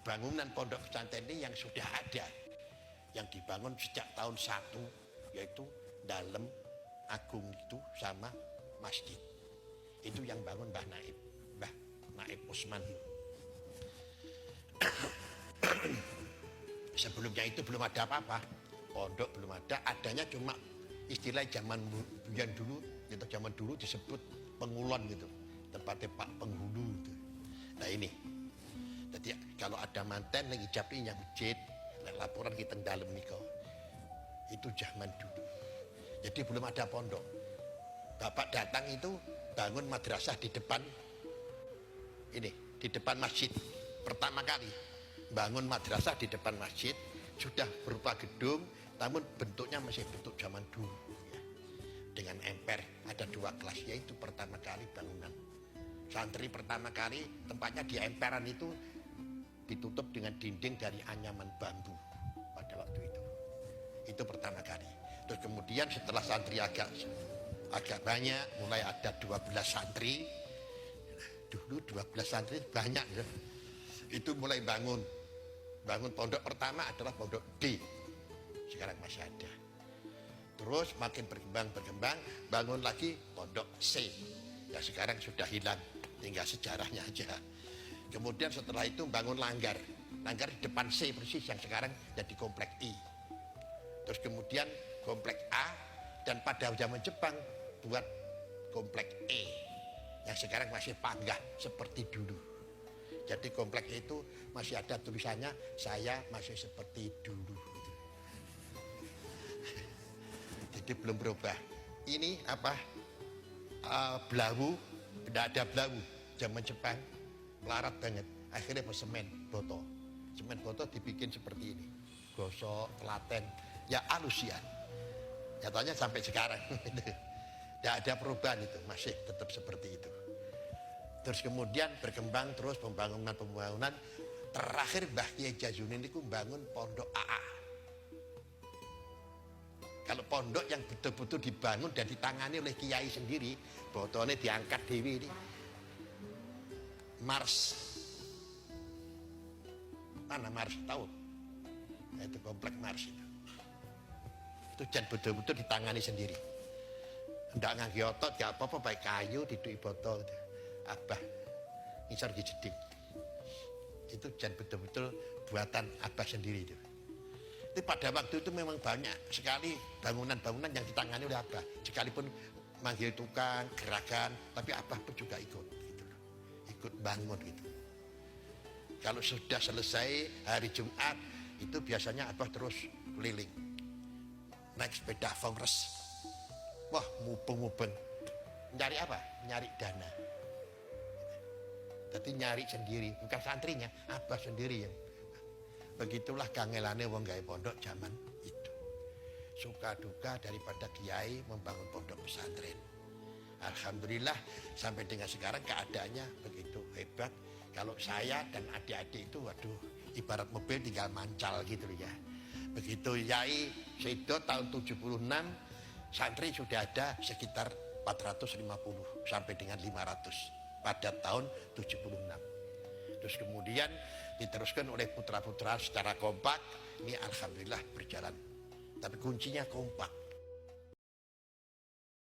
bangunan pondok pesantren ini yang sudah ada, yang dibangun sejak tahun 1, yaitu dalam agung itu sama masjid. Itu yang bangun Mbah Naib Usman. Sebelumnya itu belum ada apa-apa, pondok belum ada, adanya cuma istilah zaman dulu, gitu, zaman dulu disebut Pengulon gitu, tempatnya Pak Penghulu gitu. Nah ini, jadi kalau ada manten lagi japri yang masjid, laporan kita dalam niko, itu zaman dulu. Jadi belum ada pondok. Bapak datang itu bangun madrasah di depan ini, di depan masjid pertama kali. Bangun madrasah di depan masjid, sudah berupa gedung, namun bentuknya masih bentuk zaman dulu ya. Dengan emper, ada 2 kelas, yaitu pertama kali bangunan santri pertama kali, tempatnya di emperan itu ditutup dengan dinding dari anyaman bambu pada waktu itu pertama kali. Terus kemudian setelah santri agak banyak, mulai ada 12 santri. Dulu 12 santri banyak ya. Itu mulai bangun pondok pertama adalah pondok D, sekarang masih ada. Terus makin berkembang, bangun lagi pondok C, ya sekarang sudah hilang, tinggal sejarahnya aja. Kemudian setelah itu bangun langgar di depan C persis, yang sekarang jadi komplek I. Terus kemudian komplek A, dan pada zaman Jepang buat komplek E, yang sekarang masih panggah seperti dulu. Jadi komplek itu masih ada tulisannya, saya masih seperti dulu. Jadi belum berubah. Ini apa? Belawu, tidak ada belawu. Zaman Jepang melarat banget. Akhirnya semen boto. Semen boto dibikin seperti ini. Gosok, telaten, ya alusian. Nyatanya sampai sekarang. Tidak ada perubahan itu, masih tetap seperti itu. Terus kemudian berkembang terus pembangunan. Terakhir Mbah Kiai Jazunin itu bangun pondok AA. Kalau pondok yang betul-betul dibangun dan ditangani oleh Kiai sendiri, botolnya diangkat dewi ini. Mars. Mana Mars? Tahu? Itu komplek Mars itu. Itu dan betul-betul ditangani sendiri. Nggak nganggi otot, gak apa-apa, baik kayu, didui botol gitu. Abah ngisor jeding itu jan betul-betul buatan Abah sendiri itu. Tapi pada waktu itu memang banyak sekali bangunan-bangunan yang ditangani oleh Abah, sekalipun manggil tukang gerakan, tapi Abah pun juga ikut gitu loh. Ikut bangun gitu. Kalau sudah selesai hari Jumat itu biasanya Abah terus keliling naik sepeda Fongres, wah mubeng-mubeng, nyari apa? Nyari dana. Jadi nyari sendiri, bukan santrinya, Abah sendiri yang. Begitulah kangelane wong gawe pondok zaman itu. Suka duka daripada kiai membangun pondok pesantren. Alhamdulillah sampai dengan sekarang keadaannya begitu hebat. Kalau saya dan adik-adik itu, waduh, ibarat mobil tinggal mancal gitu ya. Begitu Yai Sedo tahun 76, santri sudah ada sekitar 450 sampai dengan 500. Pada tahun 76. Terus kemudian diteruskan oleh putra-putra secara kompak. Ini alhamdulillah berjalan. Tapi kuncinya kompak.